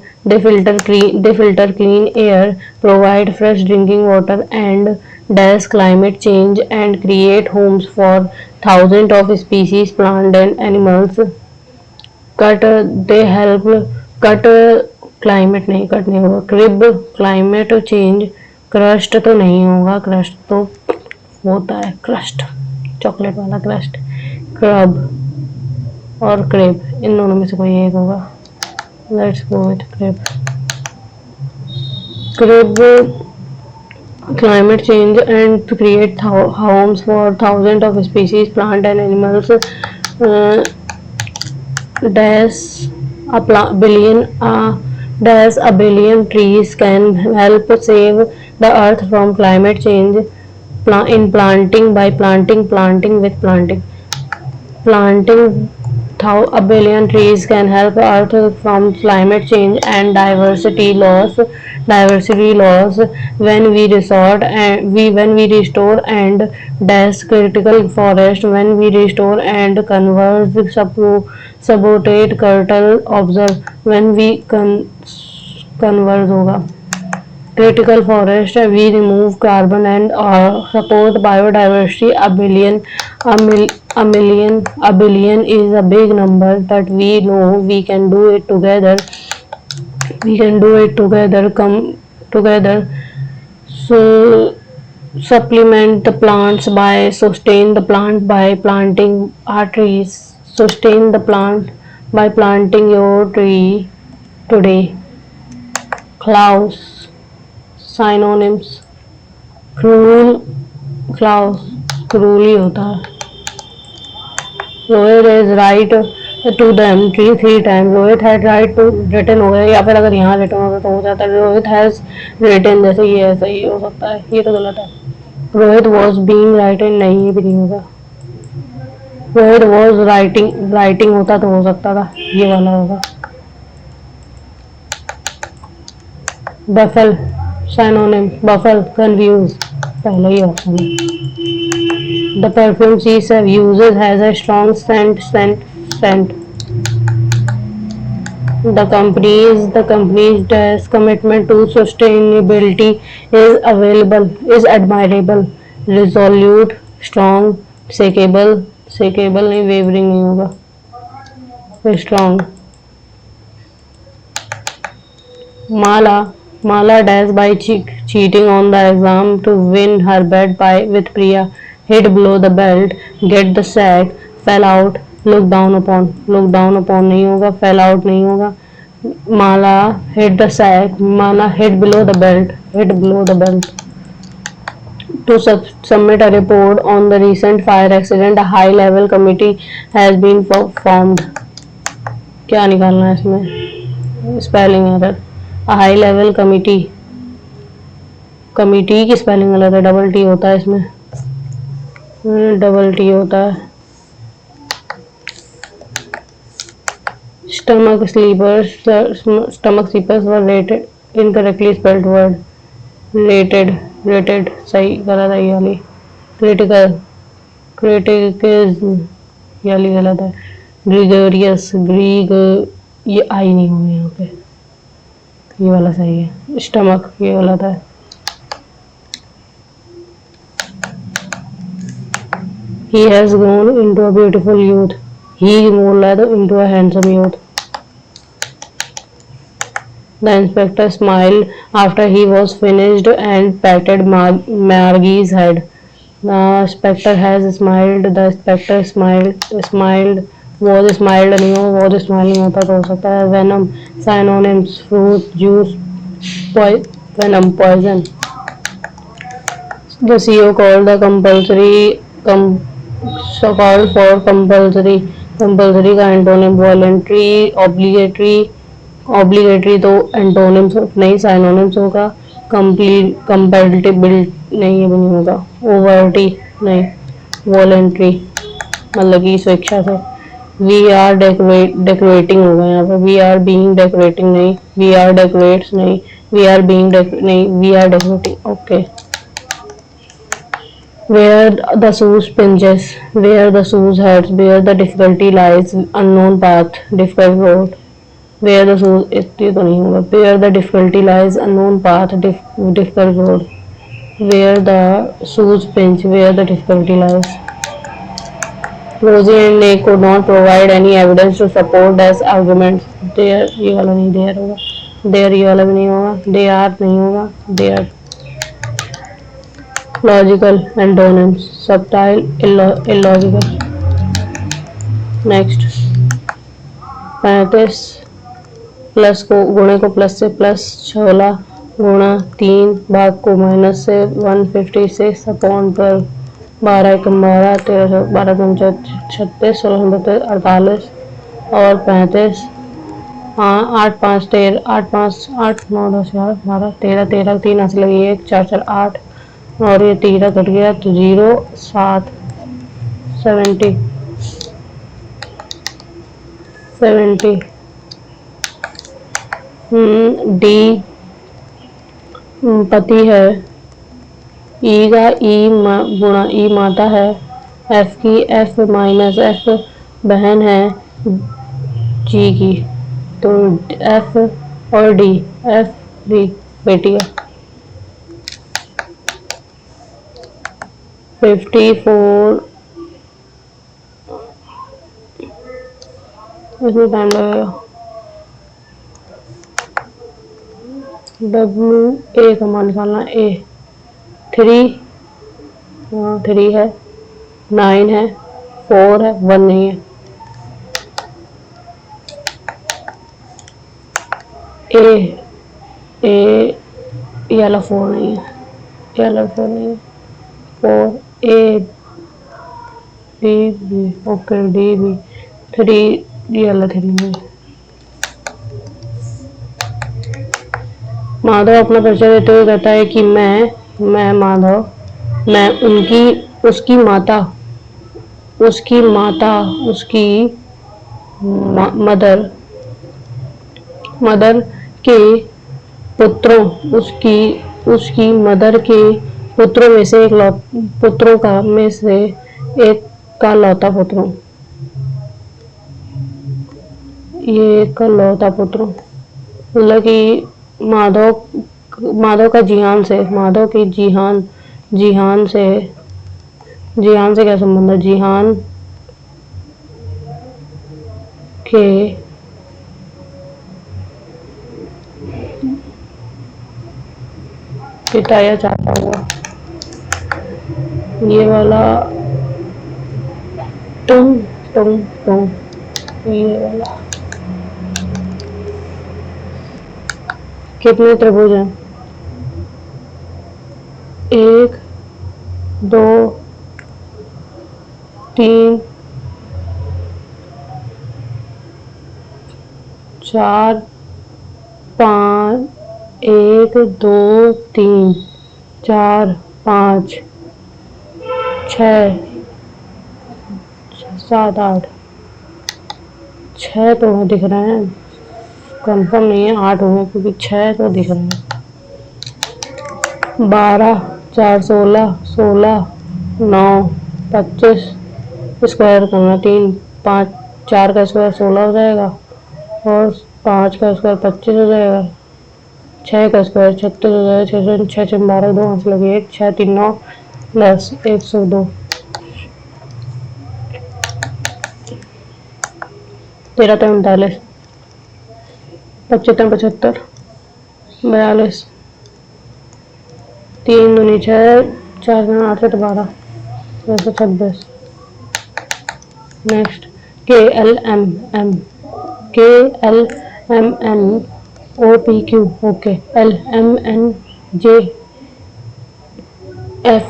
clean air, provide fresh drinking water, and dash climate change and create homes for thousands of species, plants and animals. Cut they help cut climate नहीं cut नहीं होगा, crib climate change, crust तो नहीं होगा, crust तो होता है crust chocolate वाला क्रस्ट, क्रब और क्रिब इन दोनों में से कोई एक होगा। Let's go with crib. Crib climate change and to create homes for thousands of species, plant and animals. Dash a billion trees can help save the earth from climate change in planting with planting a billion trees can help earth from climate change and diversity loss when we restore and dash critical forest, when we restore and conserve sabotage curtal observe, when we conserve होगा critical forest, we remove carbon and support biodiversity. A billion is a big number, but we know we can do it together. Come together. So supplement the plants by sustain the plant by planting our trees. Sustain the plant by planting your tree today. Clouds. Synonyms: cruel, clouds cruelly होता है, Rohit is right to the entry 3 time, Rohit had right to return हो गया, या फिर अगर यहाँ return होगा तो हो जाता है रोहित हैज रिटर्न, जैसे ये ऐसा ही हो सकता है, ये तो गलत है। रोहित वॉज बीइंग राइटिंग, नहीं ये भी नहीं होगा। रोहित वॉज राइटिंग, राइटिंग होता तो हो सकता था, ये वाला होगा। बफल सिनोनिम, बफल कंफ्यूज, पहले ही ऑप्शन है। The perfume she uses has a strong scent. The company's commitment to sustainability is admirable, resolute, strong, shakable नहीं, wavering नहीं होगा, strong। Mala dash by cheating on the exam to win her bet with Priya, hid below the belt, get the sack, fell out, look down upon नहीं होगा, fell out नहीं होगा। Mala hit the sack, Mala hid below the belt. To submit a report on the recent fire accident, a high-level committee has been formed. क्या निकालना है इसमें? Spelling error. High level committee, committee की spelling गलत है, double T होता है इसमें, डबल टी होता है। Stomach sleepers were rated, incorrectly spelled word, rated सही गलत है, ये वाली। क्रिटिकल, क्रिटिक ये वाली गलत है। ग्रीगोरियस, ग्रीग, ये आई नहीं होंगे यहाँ पे, ये वाला सही है। स्टमक ये गलत है। He has grown into a beautiful youth. He बोल रहा है तो into a handsome youth. The inspector smiled after he was finished and patted Margie's head. The inspector has smiled. The inspector smiled. Was smiled नहीं हो, was smiling होता तो हो सकता है। Venom, synonyms, fruit, juice, venom, poison. The CEO called the called for compulsory, compulsory का antonym voluntary, obligatory तो antonyms नहीं, साइनोनिम्स होगा। कंप्लीट, कंपेटिबल नहीं, ये भी नहीं होगा। ओवरटी नहीं, वॉलेंट्री मतलब कि स्वेच्छा से। वी आर डेकोरेटिंग होगा यहाँ पे, वी आर बीइंग डेकोरेटिंग नहीं, वी आर डेकोरेट्स नहीं, वी आर बीइंग नहीं, we are decorating. Okay. Where the shoes pinches, where the shoes hurts, where the difficulty lies, unknown path, difficult road. Where the shoes, ये तो नहीं होगा। Where the difficulty lies, unknown path, difficult road. Where the shoes pinch, where the difficulty lies. Rosie and Nick could not provide any evidence to support this argument. There ये वाला नहीं, there होगा। There ये वाला भी नहीं होगा। They are नहीं होगा। There logical antonyms, subtle, illogical। Next 35 plus को गुणे को प्लस से प्लस 16 गुणा 3 भाग को माइनस से 156 अपॉन 12 12 एकम 12 13 12 पंचा 36 16 48 और 35। हाँ 8 5 13 8 5 8 9 10 11 12 13 13 3 ऐसे लगी 1 4 4 8 और ये 13 कट गया तो 0 7 70 70। डी पति है, ई का ई गुणा ई माता है, एफ की एफ माइनस एफ बहन है जी की, तो एफ और डी, एफ डी बेटी है। 54 इसमें टाइम लगेगा। डब्ल्यू ए का मान निकालना, ए 3 3 है, 9 है, 4 है, 1 नहीं है। ए ये वाला 4 नहीं है, ये वाला 4 नहीं है। 4 A D B, okay D B 3, ये वाला 3 में। माधव अपना परिचय देते हुए कहता है कि मैं माधव, मैं उसकी माता, उसकी मदर मदर के पुत्रों, उसकी मदर के पुत्रों में से एक का लौता पुत्र हूँ। ये एक का लौता पुत्र हूँ, मतलब कि माधव का माधव की जिहान से क्या संबंध है? जिहान के पिता या चाचा हुआ। ये वाला टुम टुम टुम, ये वाला कितने त्रिभुज हैं? 1 2 3 4 5, 1 2 3 4 5 6 7 8, 6 तो दिख रहे हैं, कंफर्म नहीं है 8 होंगे क्योंकि 6 तो दिख रहे हैं। 12 4 16 16 9 25 स्क्वायर करना, 3 5 4 का स्क्वायर 16 हो जाएगा और 5 का स्क्वायर 25 हो जाएगा, 6 का स्क्वायर 36 हो जाएगा, 6 6 12 2 आंसर लगे 1 6 3 9 प्लस 102, 13 तो 39, 25 75 42, 3 दूनी 6 4 8 12 226। Next K L M N O P Q, okay L M N J F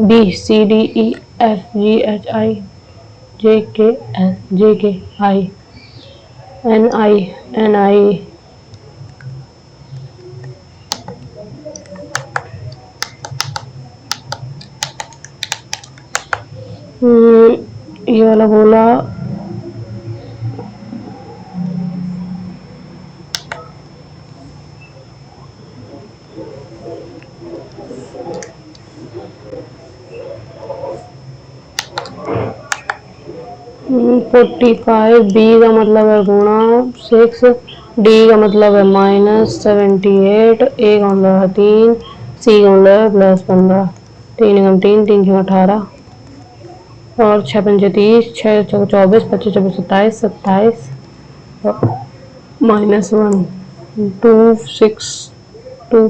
B C D E F G H I J K I N आई ये वाला बोला -45, बी का मतलब है गुणा 6, डी का मतलब है -78, ए का मतलब है 3, सी का मतलब है +15, 3 कम 3 3 6 18 और 6 पंजे 30, 6 चौके 24, 25 24 27 27 -1 2 6 2,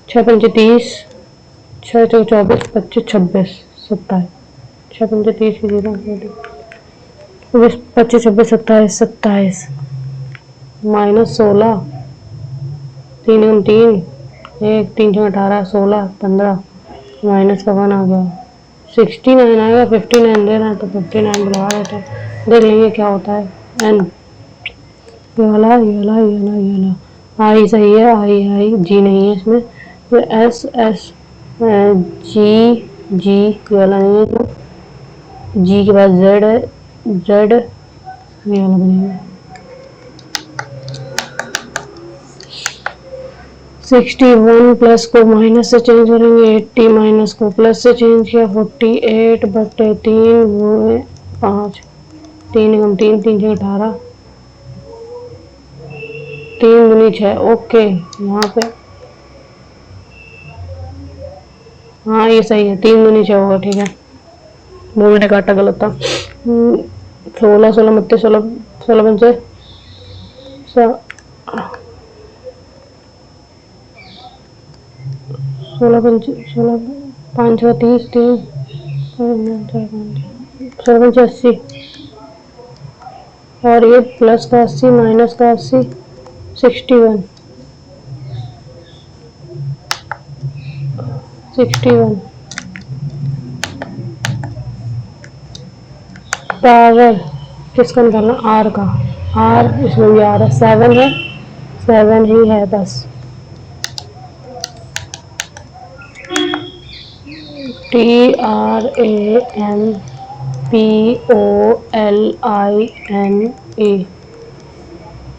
6 पंजे 30, 6 चौके 24 25 26 27, 6 पंजे 30 की 0 25 26 27 27 -16, 3 कम 3 1 3 6 18 16 15 माइनस का 1 आ गया, 69 आएगा, 59 दे रहा है तो 59 बुला देते हैं, देख लेंगे क्या होता है। एन ये वाला आई सही है, आई जी नहीं है इसमें, तो एस जी ये वाला नहीं है, तो जी के बाद जेड है, जेड ये वाला बनेगा। 61 प्लस को माइनस से चेंज करेंगे, 80 माइनस को प्लस से चेंज किया, 48/3 वो 5, 3 कम 3 3 6 18, 3 दूनी 6, ओके यहाँ पे हाँ ये सही है, 3 दूनी 6 होगा, ठीक है, बोलने का आटा गलत था। 16 16 32 16 16 पंचे 16 पंचे 16 5 का 30 3 16 पंचे 80 और ये प्लस का 80 माइनस का 80 61 61 पावर किसका निकालना, आर का। आर इसमें भी आ रहा है, 7 है, 7 ही है बस। TRAMPOLINA,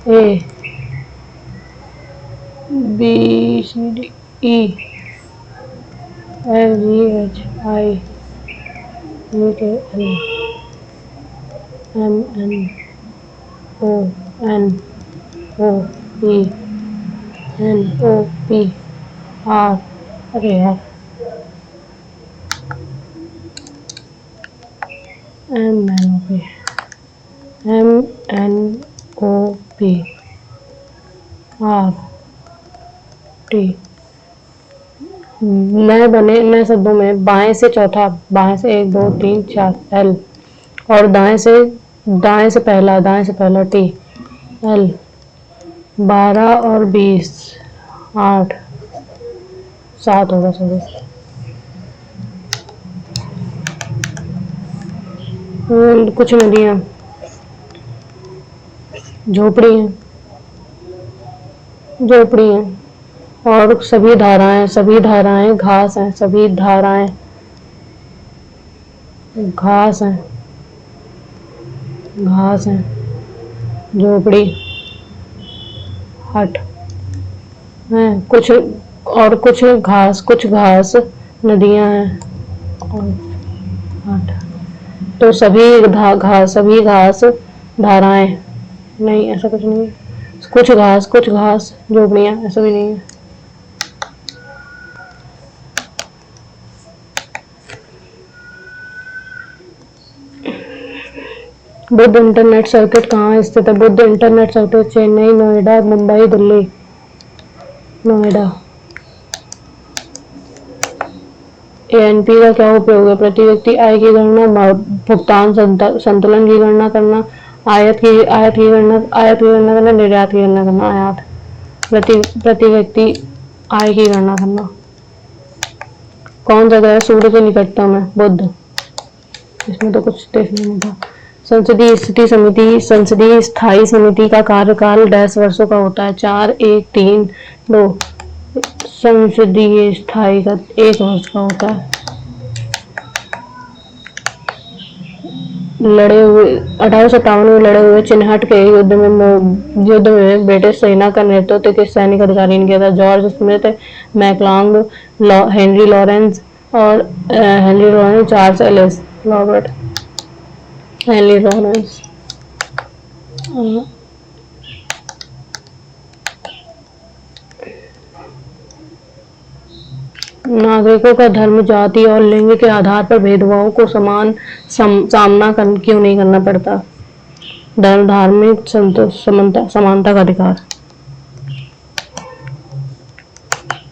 A B C D E F G H I K L M N O N O P N O P R, अरे यार, M N O P, M N O P R T. नए बने नए शब्दों में बाएं से चौथा, बाएं से 1 2 3 4 एल, और दाएं से पहला टी एल। 12 और 20 8 7 होगा सॉरी। कुछ नदियाँ, झोपड़ी है, झोपड़ी है, और सभी धाराएं घास हैं, सभी धाराएं घास हैं, घास हैं, झोपड़ी हट है, कुछ घास नदियां हैं, और हट। तो सभी घास धाराएं, नहीं ऐसा कुछ नहीं है। कुछ घास झोपड़ियां, ऐसा भी नहीं है। बुद्ध इंटरनेट सर्किट कहाँ स्थित है? Buddha internet circuit Chennai, Noida, Mumbai, Delhi. Noida. ANP का क्या उपयोग है? प्रति व्यक्ति आय की गणना, भुगतान संतुलन की गणना करना, आयात की गणना करना, निर्यात की गणना करना। आयात प्रति व्यक्ति आय की गणना करना। कौन सा ग्रह सूर्य के निकटतम है? बुध। इसमें तो कुछ देखने नहीं था। संसदीय स्थायी समिति का कार्यकाल 10 वर्षों का होता है। 4 1 3 2। संसदीय स्थायी का 1 वर्ष का होता है। लड़े हुए 1857 में लड़े हुए चिन्हट के युद्ध में ब्रिटिश सेना का नेतृत्व किस सैनिक अधिकारी ने किया था? George Smith, McLong, Henry Lawrence, Charles Ellis, Robert Henry Lawrence. नागरिकों का धर्म, जाति और लिंग के आधार पर भेदभाव को सामना क्यों नहीं करना पड़ता? धार्मिक समानता का अधिकार।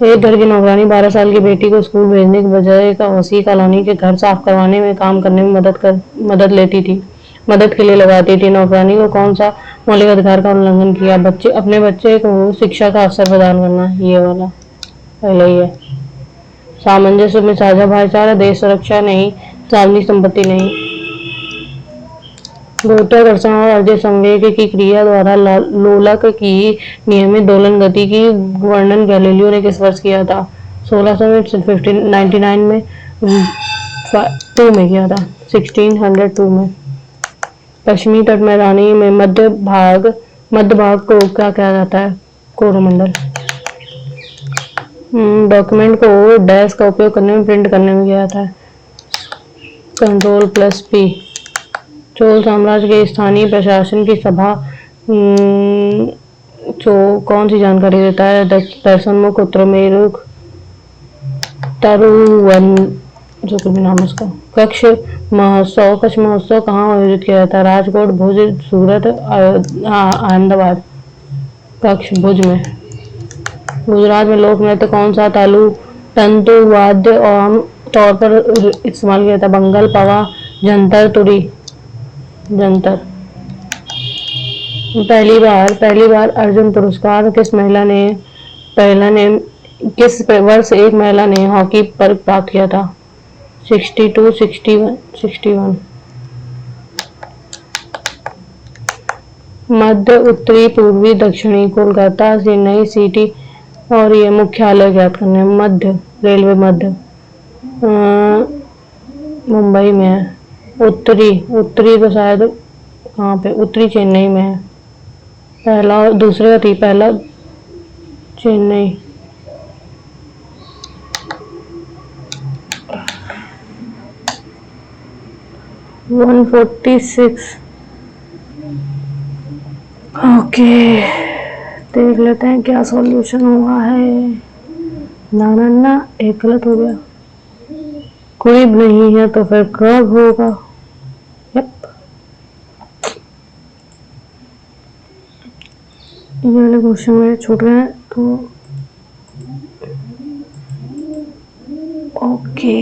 एक घर की नौकरानी 12 साल की बेटी को स्कूल भेजने के बजाय उसी कॉलोनी के घर साफ करवाने में काम करने में मदद के लिए लगाती थी। नौकरानी को कौन सा मौलिक अधिकार का उल्लंघन किया? अपने बच्चे को शिक्षा का अवसर प्रदान करना। ये वाला पहले ही है। सामंजस्य में साझा भाईचारा, देश सुरक्षा नहीं, सार्वजनिक संपत्ति नहीं। गुरुत्वाकर्षण और अर्ध संवेग की क्रिया द्वारा लोलक की नियमित दोलन गति की वर्णन गैलीलियो ने किस वर्ष किया था? 1699 में 2 में किया था, 1602 में। पश्चिमी तट मैदानी में मध्य भाग को क्या कहा जाता है? कोरोमंडल। डॉक्यूमेंट को डैश का उपयोग करने में प्रिंट करने में किया जाता है, Ctrl+P। चोल साम्राज्य के स्थानीय प्रशासन की सभा कौन सी जानकारी देता है? दर्शनमुख, उत्तरमेरुख, तरुवन, जो भी नाम है उसका। कच्छ महोत्सव कहाँ आयोजित किया जाता है? राजकोट, भुज, सूरत, अहमदाबाद। कच्छ, भुज में। गुजरात में लोक नृत्य कौन सा तंतु वाद्य आम तौर पर इस्तेमाल किया जाता है? बंगल, पवा, जंतर, तुरी। जंतर। पहली बार अर्जुन पुरस्कार किस वर्ष एक महिला ने हॉकी पर प्राप्त किया था? 62, 61, 61। मध्य, उत्तरी, पूर्वी, दक्षिणी, कोलकाता, चेन्नई सिटी और ये मुख्यालय ज्ञात करने हैं। मध्य, रेलवे मध्य मुंबई में है। उत्तरी, उत्तरी तो शायद कहाँ पे, उत्तरी चेन्नई में है। पहला और दूसरे थी, पहला चेन्नई। वन 146। ओके, देख लेते हैं क्या सॉल्यूशन हुआ है। ना ना ना, एक गलत हो गया। कोई नहीं है तो फिर कब होगा? यप, ये वाले क्वेश्चन मेरे छूट गए हैं तो ओके।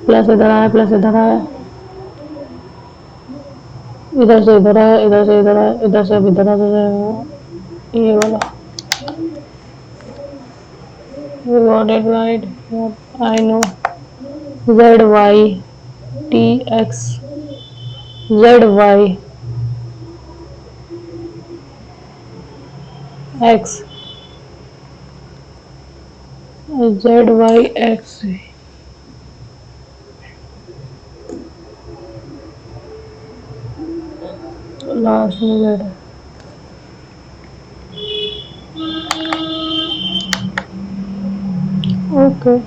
प्लस इधर आया, प्लस इधर आया, इधर से इधर आया, इधर से इधर आया, इधर से अब इधर आ जाएगा ये वाला। You got it right. Yep, I know. Z Y T X Z Y X Z Y X last में Z है। Okay,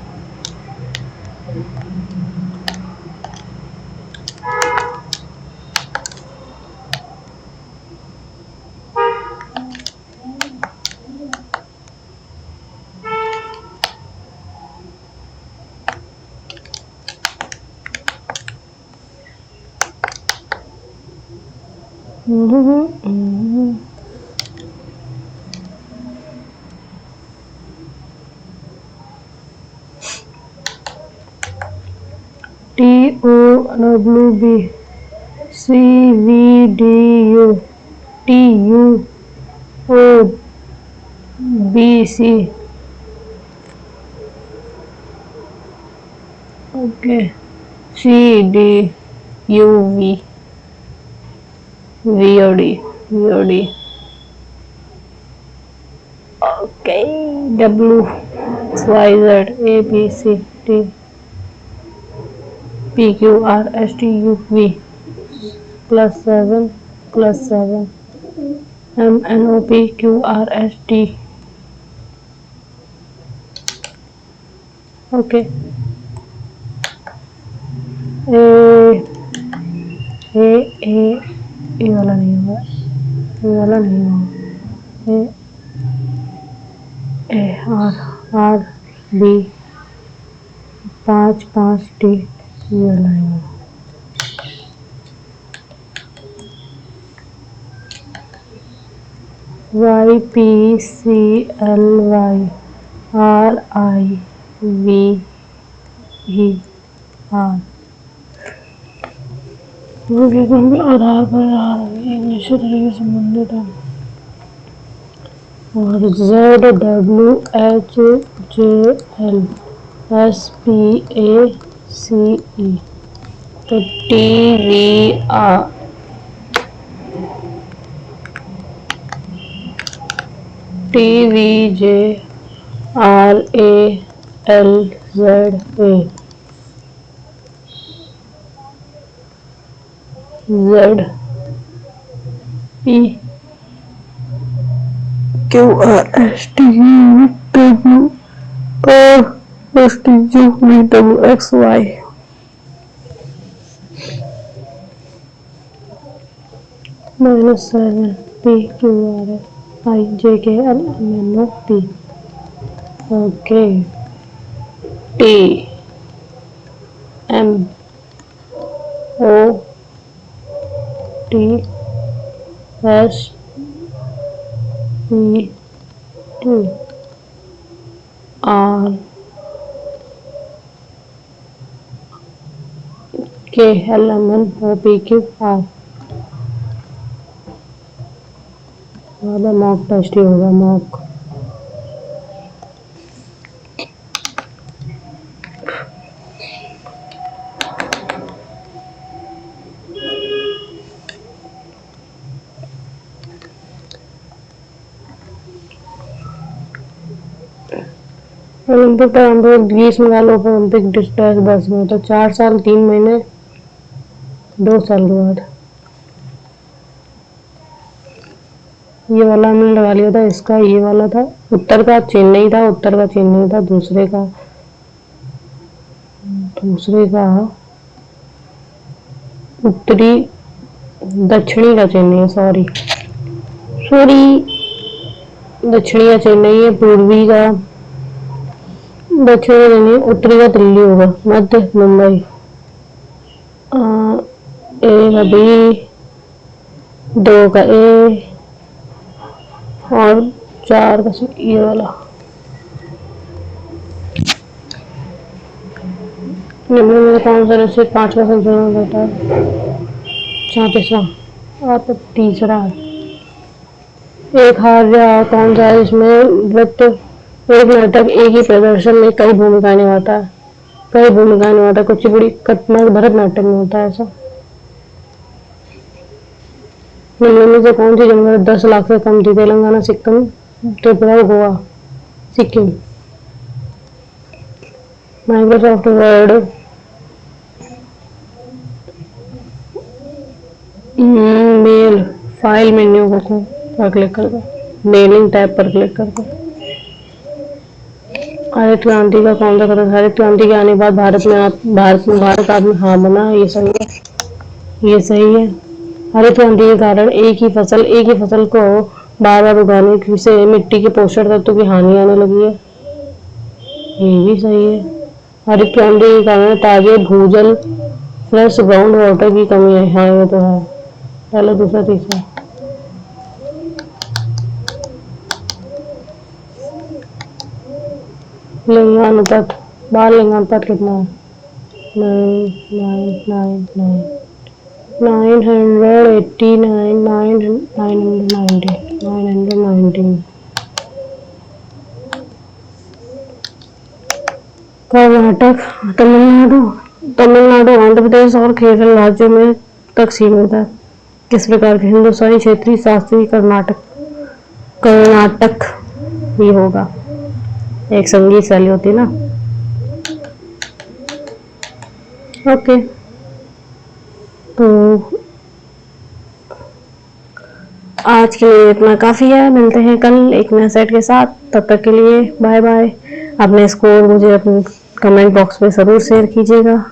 T O W B C V D U T U O B C okay C D U V V O D V O D okay W X Y Z A B C D P Q R S T U V +7 +7 M N O P Q R S T okay A A A ये वाला नहीं होगा, ये वाला नहीं होगा। A A R R B 5 5 T ये वाला नहीं होगा। Y P C L Y R I V E R आधार पर एक निश्चित तरीके से संबंधित है। और Z W H J L S P A C E तो T V R T V J R A L Z A Z P Q R S T U W R S T U V W X Y -7 P Q R I J K L M N O P okay T M O T S P T R K L M N O P Q R mock test ही होगा mock. Olympic Paralympic ग्रीष्म काल Olympic distance 10 में, तो 4 साल 3 महीने 2 साल के बाद। ये वाला हमने लगा लिया था, इसका ये वाला था, उत्तर का चेन्नई था, उत्तर का चेन्नई था, दूसरे का उत्तरी दक्षिणी का चेन्नई, सॉरी दक्षिणी का चेन्नई है, पूर्वी का दक्षिणी का चेन्नई, उत्तरी का दिल्ली होगा, मध्य मुंबई। ए का बी, 2 का ए और 4 का सी, ये वाला। निम्न में कौन सा राशि 5 का संतुलन होता है? 34वां और तो तीसरा है। एक हार कौन सा है इसमें नृत्य एक नाटक एक ही प्रदर्शन में कई भूमिकाएं निभाता है, कुचिपुड़ी कथक भरतनाट्यम में होता है ऐसा। निम्न में से कौन सी जनसंख्या 10 लाख से कम थी? Telangana, Sikkim, Tripura, Goa. Sikkim. Microsoft Word mail file menu पर क्लिक करके मेलिंग टैब पर क्लिक करके। हरित क्रांति का कौन सा कदम? हरित क्रांति के आने के बाद भारत आदमी हाँ बना, ये सही है। हरित क्रांति के कारण एक ही फसल को बार बार उगाने से मिट्टी के पोषक तत्वों की हानि आने लगी है, ये भी सही है। हरित क्रांति के कारण ताजे भूजल फ्रेश ग्राउंड वाटर की कमी है, हाँ ये तो है। पहला, दूसरा, तीसरा। लिंगानुपात, बाल लिंगानुपात कितना है? 919 कर्नाटक, तमिलनाडु, आंध्र प्रदेश और केरल राज्यों में तक सीमित है। किस प्रकार के? हिंदुस्तानी, क्षेत्रीय, शास्त्रीय, कर्नाटक ही होगा, एक संगीत शैली होती है ना। ओके, तो आज के लिए इतना काफ़ी है। मिलते हैं कल एक नए सेट के साथ, तब तक के लिए बाय बाय। अपने स्कोर मुझे अपने कमेंट बॉक्स में ज़रूर शेयर कीजिएगा।